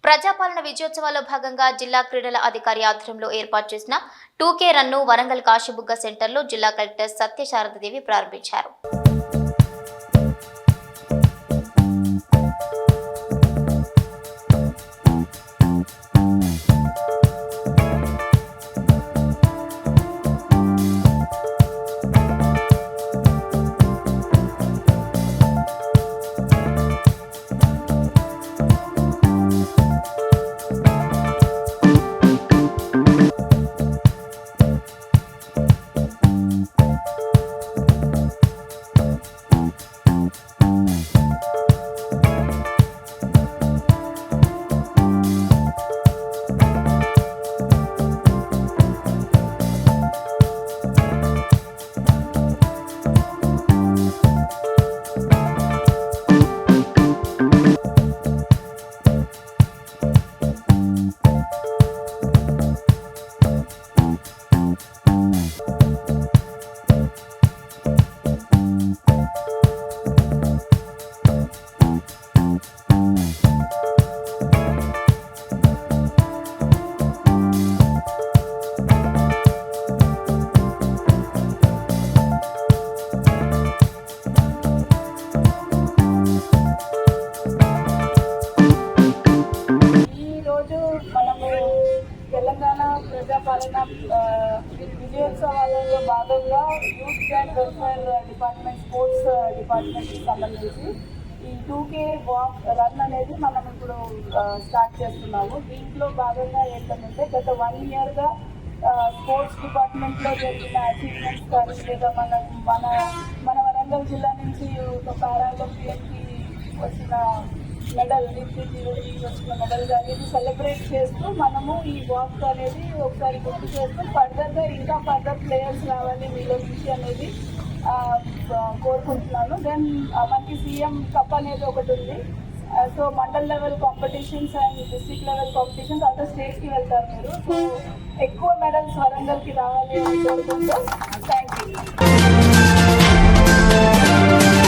ప్రజాపాలన విజయోత్సవాల్లో భాగంగా జిల్లా క్రీడల అధికారి ఆధ్వర్యంలో ఏర్పాటు చేసిన 2K రన్ను వరంగల్ కాశీబుగ్గ సెంటర్లో జిల్లా కలెక్టర్ సత్యశారదదేవి ప్రారంభించారు. తెలంగాణ ప్రజాపాలన విజయోత్సవాలలో భాగంగా youth and welfare department, sports డిపార్ట్మెంట్కి సంబంధించి ఈ 2K వాక్ రన్ అనేది మనం ఇప్పుడు స్టార్ట్ చేస్తున్నాము. దీంట్లో భాగంగా ఏంటంటే గత 1 yearగా స్పోర్ట్స్ డిపార్ట్మెంట్లో జరిగిన అచీవ్మెంట్స్ కానీ లేదా మన వరంగల్ జిల్లా నుంచి ఒక పారాలింపియన్కి వచ్చిన మెడల్, వచ్చిన మెడల్ కానీ సెలబ్రేట్ చేస్తూ మనము ఈ వాక్ అనేది ఒకసారి గుర్తు చేస్తూ ఫర్దర్గా ఇంకా ఫర్దర్ ప్లేయర్స్ రావాలి మీలో నుంచి అనేది కోరుకుంటున్నాను. దెన్ మనకి సీఎం కప్ అనేది ఒకటి ఉంది. So mandal level competitions and district level competitions other స్టేట్స్కి వెళ్తారు మీరు. సో ఎక్కువ మెడల్స్ వరంగల్కి రావాలి అని కోరుకుంటూ థ్యాంక్ యూ.